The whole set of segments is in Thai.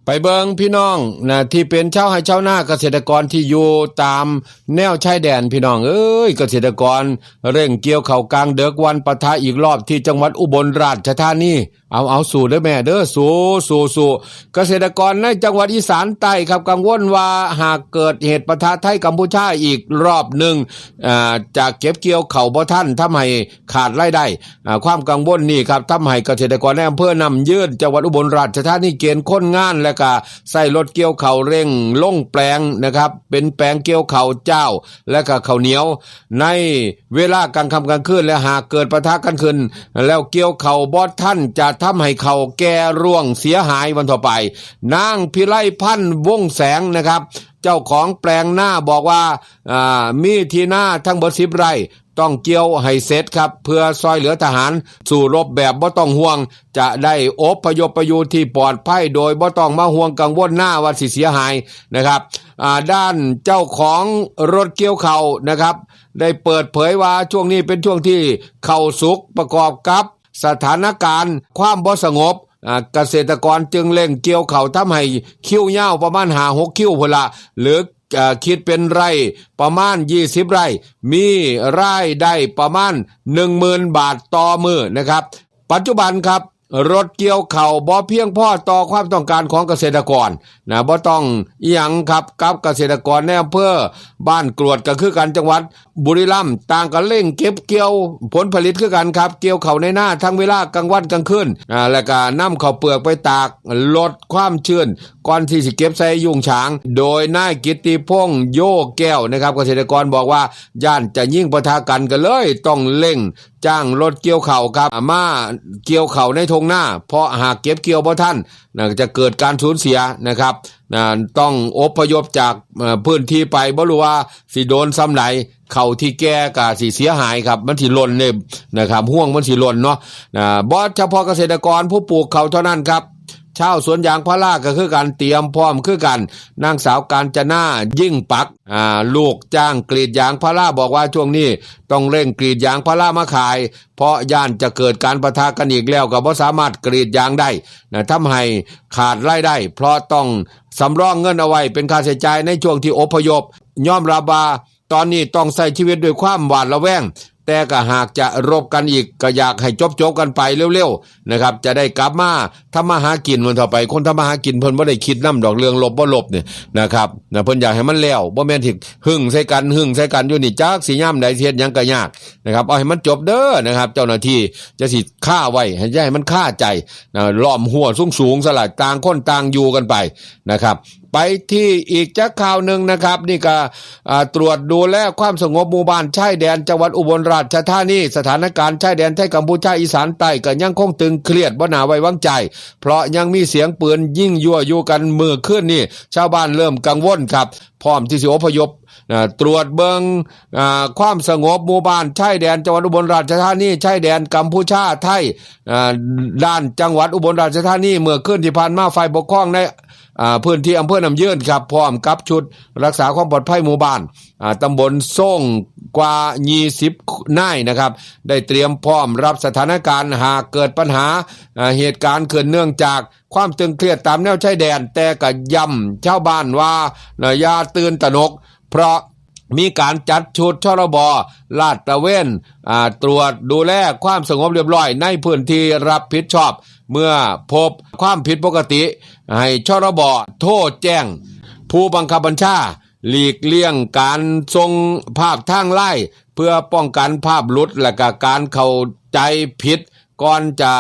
ไปเบิงพี่น้องนะที่เป็นชาวไร่ชาวนาเกษตรกรที่อยู่ตามแนวชายแดนพี่น้องเอ้ยเกษตรกรเร่งเกี่ยวข้าวกลางเดือกวันปะทะอีกรอบที่จังหวัดอุบลราชธานีเอาสู่เด้อแม่เด้อสู่เกษตรกรในจังหวัดอีสานใต้ครับกังวลว่าหากเกิดเหตุปะทะไทยกัมพูชาอีกรอบหนึ่งจะเก็บเกี่ยวข้าวบ่ทันทำให้ขาดรายได้ความกังวลนี่ครับทำให้เกษตรกรในอำเภอนำยื่นจังหวัดอุบลราชธานีเกณฑ์คนงานและก็ใส่รถเกี่ยวข้าวเร่งลงแปลงนะครับเป็นแปลงเกี่ยวข้าวเจ้าและก็ข้าวเหนียวในเวลากลางค่ำกลางคืนและหากเกิดปะทะกันขึ้นแล้วเกี่ยวข้าวบ่ทันจะทำให้ข้าวแก่ร่วงเสียหายวันต่อไปนางพิไลพันธ์วงแสงนะครับเจ้าของแปลงหน้าบอกว่ามีที่หน้าทั้งหมด10 ไร่ต้องเกี่ยวให้เสร็จครับเพื่อซอยเหลือทหารสู่รบแบบบ่ต้องห่วงจะได้อพยพไปอยู่ที่ปลอดภัยโดยบ่ต้องมาห่วงกังวลหน้าว่าสิเสียหายนะครับด้านเจ้าของรถเกี่ยวข้าวนะครับได้เปิดเผยว่าช่วงนี้เป็นช่วงที่ข้าวสุกประกอบกับสถานการณ์ความบ่สงบเกษตรกรจึงเร่งเกี่ยวข้าวทำให้คิวยาวประมาณ5-6 คิวพุ่นละหรือคิดเป็นไร่ประมาณ20 ไร่มีรายได้ประมาณ 10,000 บาทต่อมื้อนะครับปัจจุบันครับรถเกี่ยวข้าวบ่เพียงพอต่อความต้องการของเกษตรกรนะบ่ต้องอีหยังครับกับเกษตรกรในอำเภอบ้านกรวดก็คือกันจังหวัดบุรีรัมย์ต่างกันเร่งเก็บเกี่ยวผลผลิตคือกันครับเกี่ยวข้าวในหน้าทั้งเวลากลางวันกลางคืนแล้วก็นำข้าวเปลือกไปตากลดความชื้นก่อนที่สิเก็บใส่ยุงฉางโดยนายกิตติพงษ์โยแก้วนะครับเกษตรกรบอกว่าย่านจะยิ่งปะทะกันเลยต้องเร่งจ้างรถเกี่ยวข้าวครับมาเกี่ยวข้าวในทงหน้าเพราะหากเก็บเกี่ยวบ่ทันจะเกิดการสูญเสียนะครับต้องอพยพจากพื้นที่ไปบ่รู้ว่าสิโดนซ้ำไหนข้าวที่แก่ก็สิเสียหายครับมันสิหล่นเลยนะครับห่วงมันสิหล่นเนาะบ่เฉพาะเกษตรกรผู้ปลูกข้าวเท่านั้นครับชาวสวนยางพาราก็คือการเตรียมพร้อมคือกันนางสาวกาญจนายิ่งปักลูกจ้างกรีดยางพาราบอกว่าช่วงนี้ต้องเร่งกรีดยางพารามาขายเพราะย่านจะเกิดการปะทะกันอีกแล้วก็บ่สามารถกรีดยางได้ทำให้ขาดรายได้เพราะต้องสำรองเงินเอาไว้เป็นค่าใช้จ่ายในช่วงที่อพยพยอมรับว่าตอนนี้ต้องใช้ชีวิตด้วยความหวาดระแวงแต่ก็หากจะรบกันอีกก็อยากให้จบกันไปเร็วๆนะครับจะได้กลับมาทำมาหากินมันต่อไปคนทำมาหากินเพิ่นบ่ได้คิดนำดอกเรื่องลบบ่ลบเนี่ยนะครับเพิ่นอยากให้มันแล้วบ่แม่นที่หึ่งใส่กันอยู่นี่จักสิยามใดเฮ็ดหยังก็ยากนะครับเอาให้มันจบเด้อนะครับเจ้าหน้าที่จะสิฆ่าไว้ให้มันฆ่าใจล้อมหัวสูงๆสลัดต่างคนต่างอยู่กันไปนะครับไปที่อีกจักข่าวหนึ่งนะครับนี่ก็ตรวจดูแลความสงบหมู่บ้านชายแดนจังหวัดอุบลราชธานีสถานการณ์ชายแดนไทยกัมพูชาอีสานใต้ก็ยังคงตึงเครียดบ่น่าไว้วางใจเพราะยังมีเสียงปืนยิงยั่วยุกันเมื่อคืนนี้ชาวบ้านเริ่มกังวลครับพร้อมที่สิอพยพตรวจเบิงความสงบหมู่บ้านชายแดนจังหวัดอุบลราชธานีชายแดนกัมพูชาไทยด้านจังหวัดอุบลราชธานีเมื่อคืนที่ผ่านมาฝ่ายปกครองในพื้นที่อำเภอน้ำยืนครับพร้อมกับชุดรักษาความปลอดภัยหมู่บ้านตำบลส่งกว่า20 นายนะครับได้เตรียมพร้อมรับสถานการณ์หากเกิดปัญหาเหตุการณ์เกิดเนื่องจากความตึงเครียดตามแนวชายแดนแต่ก็ย้ำชาวบ้านว่าอย่าตื่นตระหนกเพราะมีการจัดชุดชรบลาดตระเวนตรวจดูแลความสงบเรียบร้อยในพื้นที่รับผิดชอบเมื่อพบความผิดปกติให้ชรบโทรแจ้งผู้บังคับบัญชาหลีกเลี่ยงการส่งภาพทางไลน์เพื่อป้องกันภาพหลุดและก็การเข้าใจผิดก่อนจะ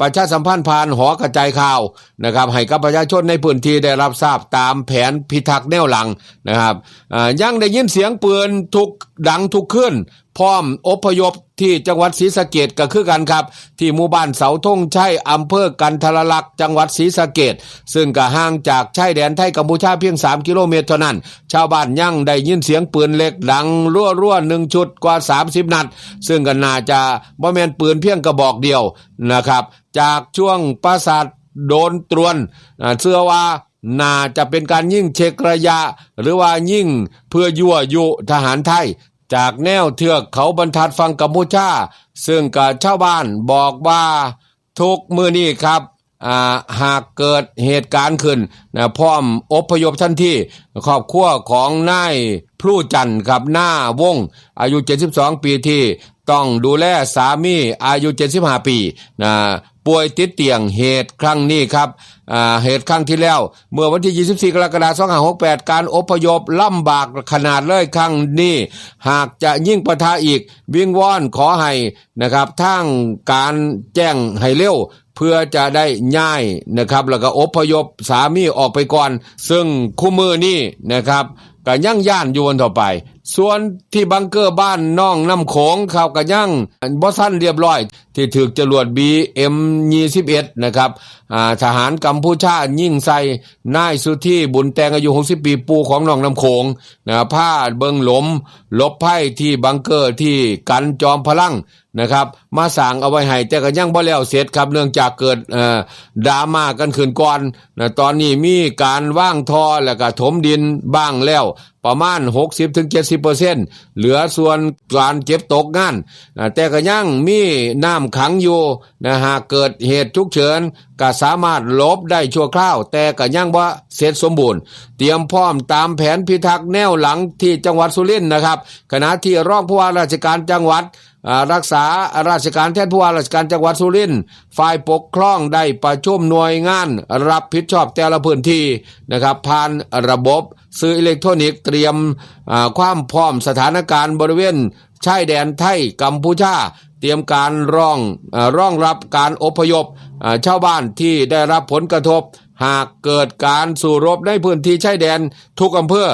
ประชาสัมพันธ์ผ่านหอกระจายข่าวนะครับให้กับประชาชนในพื้นที่ได้รับทราบตามแผนพิทักษ์แนวหลังนะครับยังได้ยินเสียงปืนดังทุกคืนพร้อมอพยพที่จังหวัดศรีสะเกษก็คือกันครับที่หมู่บ้านเสาธงชัยอำเภอกันทรลักษณ์จังหวัดศรีสะเกษซึ่งก็ห่างจากชายแดนไทยกัมพูชาเพียง3 กิโลเมตรเท่านั้นชาวบ้านยังได้ยินเสียงปืนเล็กดังรั่ว1 ชุดกว่า30 นัดซึ่งก็น่าจะบ่แม่นปืนเพียงกระบอกเดียวนะครับจากช่วงปราสาทโดนตรวนเชื่อว่าน่าจะเป็นการยิ่งเช็คระยะหรือว่ายิ่งเพื่อยั่วยุทหารไทยจากแนวเทือกเขาบรรทัดฝั่งกัมพูชาซึ่งกับชาวบ้านบอกว่าทุกมื้อนี้ครับ หากเกิดเหตุการณ์ขึ้นนะพร้อมอพยพทันทีครอบครัวของนายพลูจันทร์ครับหน้าวงอายุ72ปีที่ต้องดูแลสามีอายุ75ปีนะป่วยติดเตียงเหตุครั้งนี้ครับเหตุครั้งที่แล้วเมื่อวันที่24กรกฎาคม2568การอพยพลำบากขนาดเลยครั้งนี้หากจะยิ่งปะทะอีกวิงวอนขอให้นะครับทางการแจ้งให้เร็วเพื่อจะได้ย้ายนะครับแล้วก็อพยพสามีออกไปก่อนซึ่งคู่มือนี้นะครับก็ยังย่านอยู่วันต่อไปส่วนที่บังเกอร์บ้านน้องน้ำโขงเขาก็ยังบ่ทันเรียบร้อยที่ถูกจรวด BM21 นะครับทหารกัมพูชายิงใส่นายสุธีบุญแตงอายุ60ปีปู่ของน้องน้ำโขงพาเบิงหลบภัยที่บังเกอร์ที่กันจอมพลังนะครับมาสร้างเอาไว้ให้แต่ก็ยังบ่แล้วเสร็จครับเนื่องจากเกิดดราม่ากันขึ้นก่อนตอนนี้มีการว่างท่อแล้วก็ถมดินบ้างแล้วประมาณ 60-70% เหลือส่วนการเก็บตกงานแต่ก็ยังมีน้ำขังอยู่หากเกิดเหตุฉุกเฉินก็สามารถหลบได้ชั่วคราวแต่ก็ยังบ่เสร็จสมบูรณ์เตรียมพร้อมตามแผนพิทักษ์แนวหลังที่จังหวัดสุรินทร์นะครับขณะที่รองผู้ว่าราชการจังหวัดรักษาราชการแทนผู้ว่าราชการจังหวัดสุรินทร์ฝ่ายปกครองได้ประชุมหน่วยงานรับผิดชอบแต่ละพื้นที่นะครับผ่านระบบสื่ออิเล็กทรอนิกส์เตรียมความพร้อมสถานการณ์บริเวณชายแดนไทยกัมพูชาเตรียมการรองรับการอพยพชาวบ้านที่ได้รับผลกระทบหากเกิดการสู้รบในพื้นที่ชายแดนทุกอำเภอ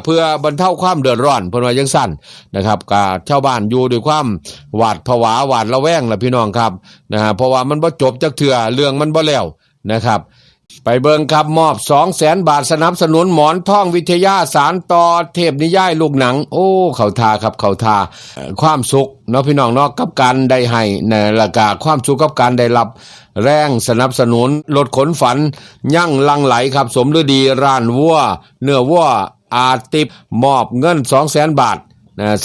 เพื่อบรรเทาความเดือดร้อนเพิ่นว่าจังซั่นนะครับก็ชาวบ้านอยู่ด้วยความหวาดผวาหวาดระแวงล่ะพี่น้องครับเพราะว่ามันบ่จบจักเทื่อเรื่องมันบ่แล้วนะครับไปเบิ่งครับมอบ 200,000 บาทสนับสนุนหมอนทองวิทยาสารต่อเทพนิยายลูกหนังโอ้เข้าท่าครับเข้าท่าความสุขเนาะพี่น้องเนาะกับการได้ให้แล้วก็ความสุขกับการได้รับแรงสนับสนุนลดขนฝันยั่งลังไหลครับสมฤดีร้านวัวเนื้อวัวอาติบมอบเงิน 200,000 บาท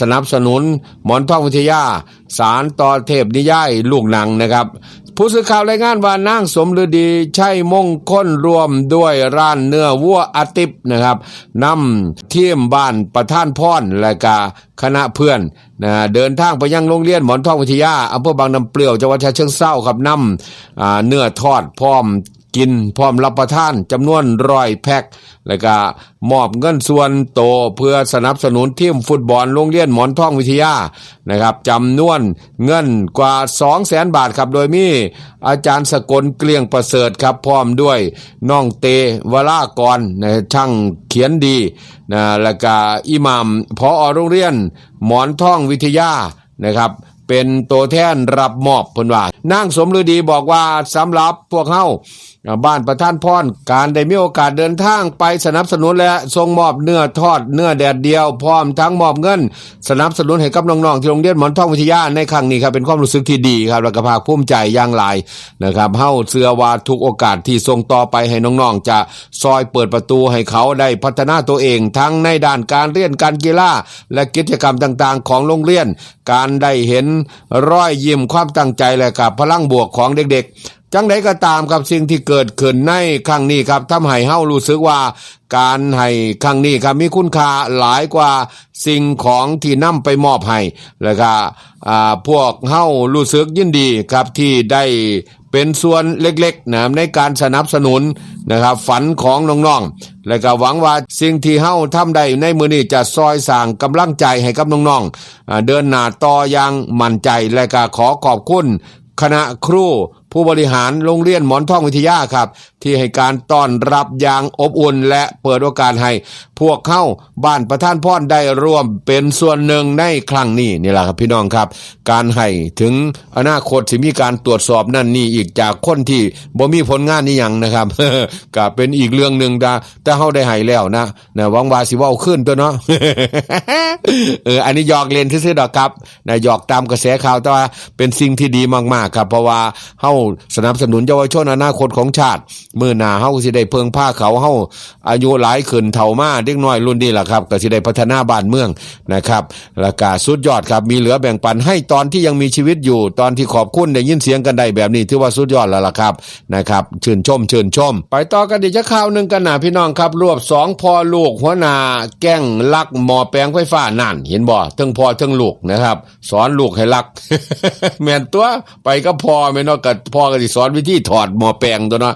สนับสนุนหมอนทองวิทยาสารต่อเทพนิยายลูกหนังนะครับผู้สื่อข่าวรายงานว่านางสมฤดีชัยมงคลรวมด้วยร้านเนื้อวัวอาติบนะครับนำทีมบ้านประท่านพรและก็คณะเพื่อนเดินทางไปยังโรงเรียนหมอนทองวิทยาอำเภอบางน้ำเปรี้ยวจังหวัดฉะเชิงเทราครับนำเนื้อทอดพร้อมกินพร้อมรับประทานจำนวน100 แพ็คแล้วก็มอบเงินส่วนโตเพื่อสนับสนุนทีมฟุตบอลโรงเรียนหมอนทองวิทยานะครับจำนวนเงินกว่า 200,000 บาทครับโดยมีอาจารย์สกลเกลียงประเสริฐครับพร้อมด้วยน้องเตวรากรช่างเขียนดีแล้วก็อิหม่ามผอ.โรงเรียนหมอนทองวิทยานะครับเป็นตัวแทนรับมอบเพิ่นว่านางสมฤดีบอกว่าสำหรับพวกเฮาบ้านประท่านพรการได้มีโอกาสเดินทางไปสนับสนุนและส่งมอบเนื้อทอดเนื้อแดดเดียวพร้อมทั้งมอบเงินสนับสนุนให้กับน้องๆที่โรงเรียนหมอนทองวิทยาในครั้งนี้ครับเป็นความรู้สึกที่ดีครับและก็ภาคภูมิใจอย่างหลายนะครับเฮาเชื่อว่าทุกโอกาสที่ส่งต่อไปให้น้องๆจะซอยเปิดประตูให้เขาได้พัฒนาตัวเองทั้งในด้านการเรียนการกีฬาและกิจกรรมต่างๆของโรงเรียนการได้เห็นรอยยิ้มความตั้งใจและกับพลังบวกของเด็กๆจังใดก็ตามครับสิ่งที่เกิดขึ้นในครั้งนี้ครับทำให้เฮารู้สึกว่าการให้ครั้งนี้ครับมีคุณค่าหลายกว่าสิ่งของที่นำไปมอบให้แล้วก็พวกเฮารู้สึกยินดีครับที่ได้เป็นส่วนเล็กๆนะในการสนับสนุนนะครับฝันของน้องๆและก็หวังว่าสิ่งที่เฮาทำได้ในมื้อนี้จะซอยสร้างกำลังใจให้กับน้องๆเดินหน้าต่ออย่างมั่นใจและก็ขอขอบคุณคณะครูผู้บริหารโรงเรียนหมอนทองวิทยาครับที่ให้การต้อนรับอย่างอบอุ่นและเปิดโอกาสให้พวกเข้าบ้านประท่านพรได้ร่วมเป็นส่วนหนึ่งในครั้งนี้นี่แหละครับพี่น้องครับการให้ถึงอนาคตสิมีการตรวจสอบนั่นนี่อีกจากคนที่บ่มีผลงานนี่หยังนะครับ ก็เป็นอีกเรื่องนึงแต่เฮาได้ให้แล้วนะหวังว่าสิเว้าขึ้นตัวเนาะ อันนี้หยอกเล่นซื่อๆดอกครับหยอกตามกระแสข่าวแต่ว่าเป็นสิ่งที่ดีมากๆครับเพราะว่าเฮา สนับสนุนเยาวชนอนาคตของชาติมื้อหน้าเฮาสิได้เพิ่งพาเขาเฮาอายุหลายขึ้นเฒ่ามาเด็กน้อยรุ่นนี้ล่ะครับก็สิได้พัฒนาบ้านเมืองนะครับแล้วก็สุดยอดครับมีเหลือแบ่งปันให้ตอนที่ยังมีชีวิตอยู่ตอนที่ขอบคุณได้ยินเสียงกันได้แบบนี้ถือว่าสุดยอดแล้วล่ะครับนะครับชื่นชมไปต่อกันอีกข่าวนึงกันนะพี่น้องครับรวบ2พ่อลูกหัวหน้าแก๊งลักหม้อแปลงไฟฟ้านั่นเห็นบ่ทั้งพ่อทั้งลูกนะครับสอนลูกให้ลัก แม่นตัวไปก็พ่อแม่นเนาะก็พ่อก็สิสอนวิธีถอดหม้อแปลงตัวเนาะ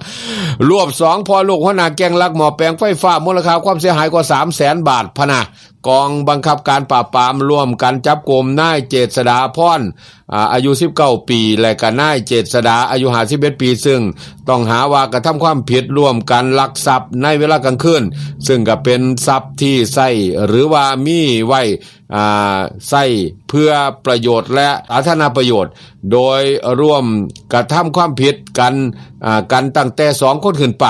รวบ2พ่อลูกหัวหน้าแก๊งลักหม้อแปลงไฟฟ้ามูลค่าความเสียหายกว่า 300,000 บาทพะนะกองบังคับการปราบปรามร่วมกันจับกุมนายเจษฎาพรอายุ19ปีและก็นายเจษฎาอายุ51ปีซึ่งต้องหาว่ากระทำความผิดร่วมกันลักทรัพย์ในเวลากลางคืนซึ่งก็เป็นทรัพย์ที่ใช้หรือว่ามีไว้ใช้เพื่อประโยชน์และสาธารณประโยชน์โดยร่วมกระทำความผิดกันตั้งแต่2คนขึ้นไป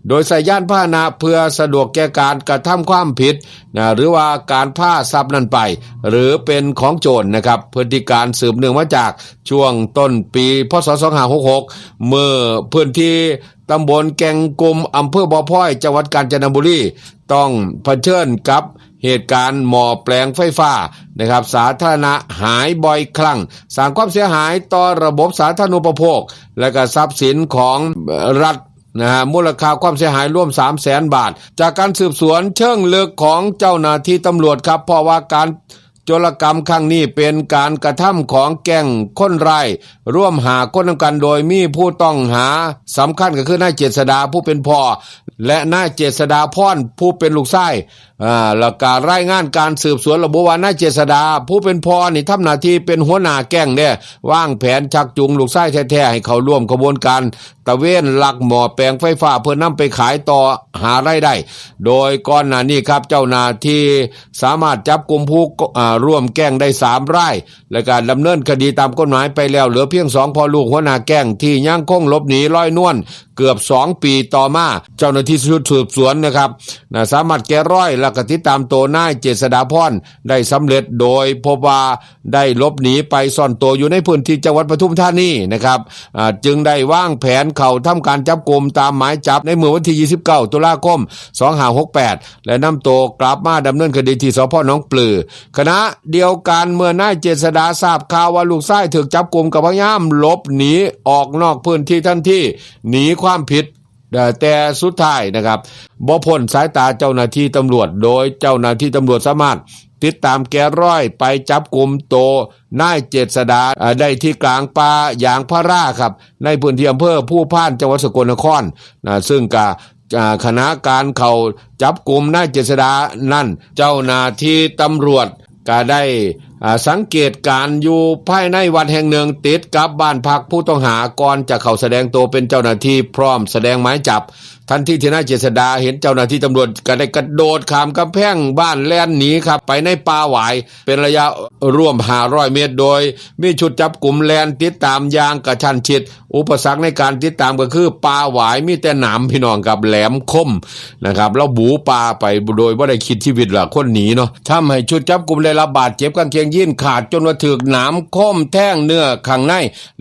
โดยใช้ยานพาหนะเพื่อสะดวกแก่การกระทำความผิดหรือว่าการพาทรัพย์นั้นไปหรือเป็นของโจรนะครับพฤติการสืบเนื่องมาจากช่วงต้นปีพ.ศ. 2566เมื่อพื้นที่ตำบลแก่งกุมอำเภอบ่อพร้อยจังหวัดกาญจนบุรีต้องเผชิญกับเหตุการณ์หม้อแปลงไฟฟ้านะครับสาธารณะหายบ่อยครั้งสร้างความเสียหายต่อระบบสาธารณูปโภคและก็ทรัพย์สินของรัฐมูลค่าความเสียหายร่วม 300,000 บาทจากการสืบสวนเชิงลึกของเจ้าหน้าที่ตำรวจครับเพราะว่าการโจรกรรมครั้งนี้เป็นการกระทำของแก๊งคนร้ายร่วมหาคนนำกันโดยมีผู้ต้องหาสำคัญก็คือนายเจษฎาผู้เป็นพ่อและนายเจษฎาพรผู้เป็นลูกชายแล้วก็รายงานการสืบสวนระบุว่านายเจษฎาผู้เป็นพ่อนี่ทำหน้าที่เป็นหัวหน้าแก๊งเนี่ยวางแผนชักจูงลูกชายแท้ๆให้เขาร่วมกระบวนการตะเวนลักหม้อแปลงไฟฟ้าเพื่อนำไปขายต่อหารายได้โดยก่อนหน้านี้ครับเจ้าหน้าที่สามารถจับกุมผู้ร่วมแก๊งได้3รายและการดำเนินคดีตามกฎหมายไปแล้วเหลือเพียง2พ่อลูกหัวหน้าแก๊งที่ยังคงหลบหนีลอยนวลเกือบ2ปีต่อมาเจ้าหน้าที่สืบสวนนะครับสามารถแกะรอยและก็ติดตามตัวนายเจษฎาพรได้สำเร็จโดยพบว่าได้หลบหนีไปซ่อนตัวอยู่ในพื้นที่จังหวัดปทุมธานีนะครับจึงได้วางแผนเข้าทำการจับกุมตามหมายจับในเมื่อวันที่29ตุลาคม2568และนำตัวกลับมาดำเนินคดีที่สพ.หนองปลือขณะเดียวกันเมื่อนายเจษฎาทราบข่าวว่าลูกชายถูกจับกุมก็พยายามหลบหนีออกนอกพื้นที่ทันทีหนีความผิดแต่สุดท้ายนะครับบ่พ้นสายตาเจ้าหน้าที่ตำรวจโดยเจ้าหน้าที่ตำรวจสามารถติดตามแกะรอยไปจับกุมตัวนายเจษฎาได้ที่กลางป่ายางพาราครับในพื้นที่อำเภอผู้พานจังหวัดสกลนครซึ่งคณะการเข้าจับกุมนายเจษฎานั่นเจ้าหน้าที่ตำรวจก็ได้สังเกตการอยู่ภายในวัดแห่งหนึ่งติดกับบ้านพักผู้ต้องหาก่อนจะเข้าแสดงตัวเป็นเจ้าหน้าที่พร้อมแสดงหมายจับทันทีที่นายเจษฎาเห็นเจ้าหน้าที่ตำรวจก็ได้กระโดดข้ามกำแพงบ้านแล่นหนีครับไปในป่าหวายเป็นระยะร่วม500เมตรโดยมีชุดจับกุมแลนติดตามอย่างกระชั้นชิดอุปสรรคในการติดตามก็คือป่าหวายมีแต่หนามพี่น้องกับแหลมคมนะครับแล้วบูป่าไปโดยบ่ได้คิดชีวิตล่ะคนหนีเนาะทำให้ชุดจับกุมได้รับบาดเจ็บกางเกงยีนขาดจนว่าถูกหนามคมแทงเนื้อข้างใน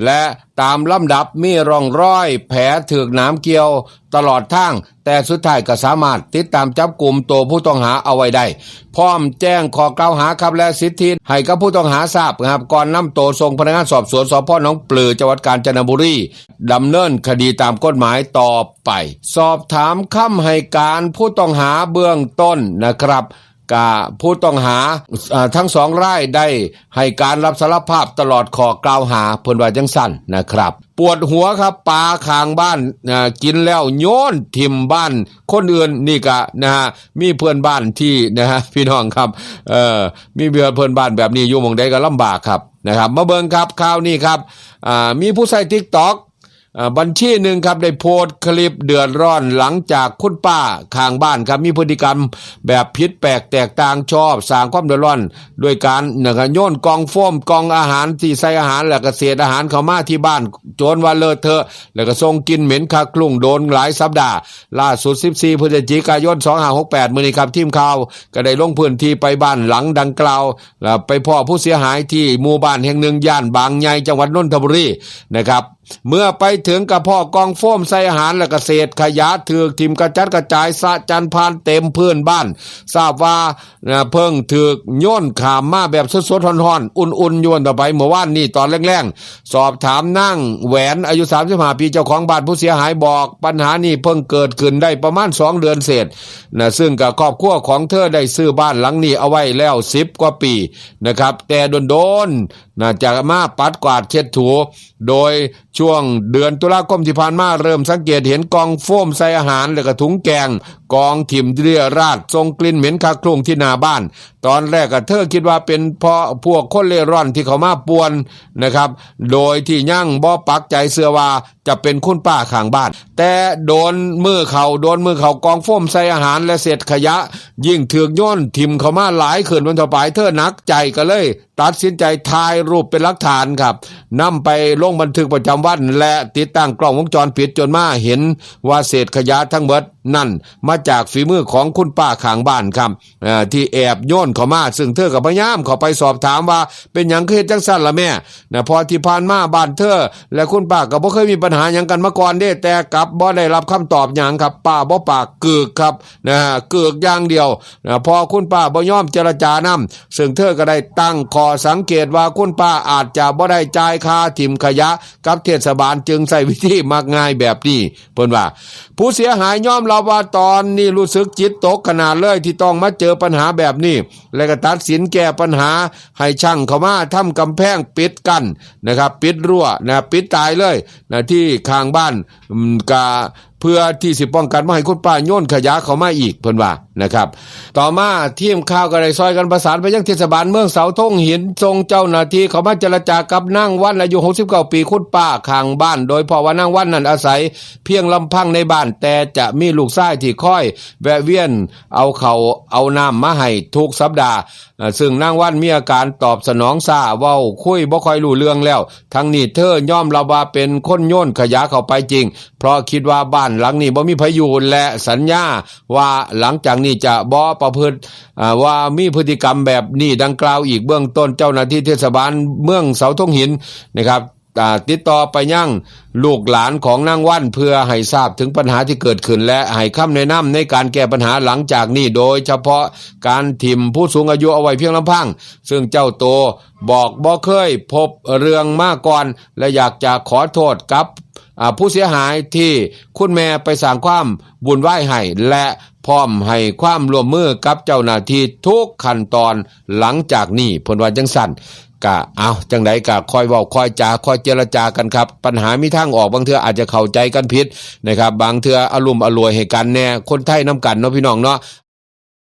และตามลำดับมีร่องรอยแผลถูกหนามเกี่ยวตลอดทางแต่สุดท้ายก็สามารถติดตามจับกุมตัวผู้ต้องหาเอาไว้ได้พร้อมแจ้งข้อกล่าวหาครับและสิทธิให้กับผู้ต้องหาทราบครับก่อนนำตัวส่งพนักงานสอบสวนสพ.หนองปลือจังหวัดกาญจนบุรีดำเนินคดีตามกฎหมายต่อไปสอบถามคำให้การผู้ต้องหาเบื้องต้นนะครับผู้ต้องหาทั้ง2รายได้ให้การรับสารภาพตลอดข้อกล่าวหาเพิ่นว่าจังซั่นนะครับปวดหัวครับปลาข้างบ้านกินแล้วโยนทิ่มบ้านคนอื่นนี่ก็มีเพื่อนบ้านที่พี่น้องครับมีเพื่อนบ้านแบบนี้อยู่หม้องใดก็ลำบากครับนะครับมาเบิ่งครับข่าวนี้ครับมีผู้ใช้ TikTokบัญชีหนึ่งครับได้โพสต์คลิปเดือดร้อนหลังจากคุณป้าข้างบ้านครับมีพฤติกรรมแบบผิดแปลกแตกต่างชอบสร้างความเดือดร้อนด้วยการโยนกล่องโฟมกล่องอาหารที่ใส่อาหารแล้วก็เศษอาหารเข้ามาที่บ้านโจรว่าเลอะเทอะแล้วก็ส่งกลิ่นเหม็นคากลุ่งโดนหลายสัปดาห์ล่าสุด14พฤศจิกายน2568มื้อนี้ครับทีมข่าวก็ได้ลงพื้นที่ไปบ้านหลังดังกล่าวไปพบผู้เสียหายที่หมู่บ้านแห่งหนึ่งย่านบางใหญ่จังหวัดนนทบุรีนะครับ เมื่อไปถึงกระเพาะกองโฟมใส่อาหารและเกษตรขยะถือกทิมกระจัดกระจายสะจันพานเต็มพื้นบ้านทราบว่าเพิ่งถือกโย่นขามมาแบบสดๆร้อนๆอุ่นๆโยนต่อไปเมื่อวานนี้ตอนแรกๆสอบถามนั่งแหวนอายุ35ปีเจ้าของบ้านผู้เสียหายบอกปัญหานี้เพิ่งเกิดขึ้นได้ประมาณ2เดือนเศษซึ่งกับครอบครัวของเธอได้ซื้อบ้านหลังนี้เอาไว้แล้ว10กว่าปีนะครับแต่โดนจะมาปัดกวาดเช็ดถูโดยช่วงเดือนตุลาคมที่ผ่านมาเริ่มสังเกตเห็นกองโฟมใส่อาหารและก็ถุงแกงกองถิ่มเรี่ยราดทรงกลิ่นเหม็นคาคลุ้งที่หน้าบ้านตอนแรกเธอคิดว่าเป็นเพราะพวกคนเล่ร่อนที่เขามาป่วนนะครับโดยที่ยั่งบ่ปักใจเสื้อว่าจะเป็นคุณป้าข้างบ้านแต่โดนมือเขากองโฟมใส่อาหารและเศษขยะยิ่งถือกโย่นถิ่มเขามาหลายคืนวันต่อไปเธอหนักใจก็เลยตัดสินใจถ่ายรูปเป็นหลักฐานครับนำไปลงบันทึกประจำวันและติดตั้งกล้องวงจรปิดจนมาเห็นว่าเศษขยะทั้งหมดนั่นมาจากฝีมือของคุณป้าข้างบ้านครับที่แอบโยนเข้ามาซึ่งเธอก็พยายามเข้าไปสอบถามว่าเป็นหยังคือเฮ็ดจังซั่นล่ะแม่พอที่ผ่านมาบ้านเธอและคุณป้าก็บ่เคยมีปัญหาหยังกันมาก่อนเด้แต่กลับบ่ได้รับคำตอบหยังครับป้าบ่ปากกึกครับกึกอย่างเดียวพอคุณป้าบ่ยอมเจรจานํซึ่งเธอก็ได้ตั้งข้อสังเกตว่าคุณป้าอาจจะบ่ได้จ่ายค่าถิ่มขยะกับเทศบาลจึงใช้วิธีมักง่ายแบบนี้เพิ่นว่าผู้เสียหายยอมรับว่าตอนนี้รู้สึกจิตตกขนาดเลยที่ต้องมาเจอปัญหาแบบนี้และก็ตัดสินแก้ปัญหาให้ช่างเข้ามาทำกำแพงปิดกั้นนะครับปิดรั้วปิดตายเลยที่ข้างบ้านเพื่อที่สิป้องกันไม่ให้คุณป้าโยนขยะเข้ามาอีกเพิ่นว่านะครับต่อมาทีมข่าวก็ได้ซอยกันประสานไปยังเทศบาลเมืองเสาธงหินส่งเจ้าหน้าที่เข้ามาเจรจากับนางวันอายุ69ปีคุณป้าข้างบ้านโดยเพราะว่านางวันนั้นอาศัยเพียงลำพังในบ้านแต่จะมีลูกชายที่คอยแวะเวียนเอาเขาเอาน้ำมาให้ทุกสัปดาห์ซึ่งนางวันมีอาการตอบสนองซ่าเว้าคุยบ่ค่อยรู้เรื่องแล้วทั้งนี้เธอยอมรับว่าเป็นคนโยนขยะเข้าไปจริงเพราะคิดว่าบ้านหลังนี้บ่มีพายุและสัญญาว่าหลังจากนี้จะบ่ประพฤติว่ามีพฤติกรรมแบบนี้ดังกล่าวอีกเบื้องต้นเจ้าหน้าที่เทศบาลเมืองเสาธงหินนะครับติดต่อไปยังลูกหลานของนางวันเพื่อให้ทราบถึงปัญหาที่เกิดขึ้นและให้คำแนะนำในการแก้ปัญหาหลังจากนี้โดยเฉพาะการถิ่มผู้สูงอายุเอาไว้เพียงลำพังซึ่งเจ้าโตบอกบ่เคยพบเรื่องมาก่อนและอยากจะขอโทษกับผู้เสียหายที่คุณแม่ไปสร้างความวุ่นวายให้และพร้อมให้ความร่วมมือกับเจ้าหน้าที่ทุกขั้นตอนหลังจากนี้เพิ่นว่าจังซั่นก็เอาจังไดก็คอยเว้าคอยจาคอยเจรจากันครับปัญหามีทางออกบางเทื่ออาจจะเข้าใจกันผิดนะครับบางเทื่ออารมณ์อร่วยให้กันแน่คนไทยนำกันเนาะพี่น้องเนาะ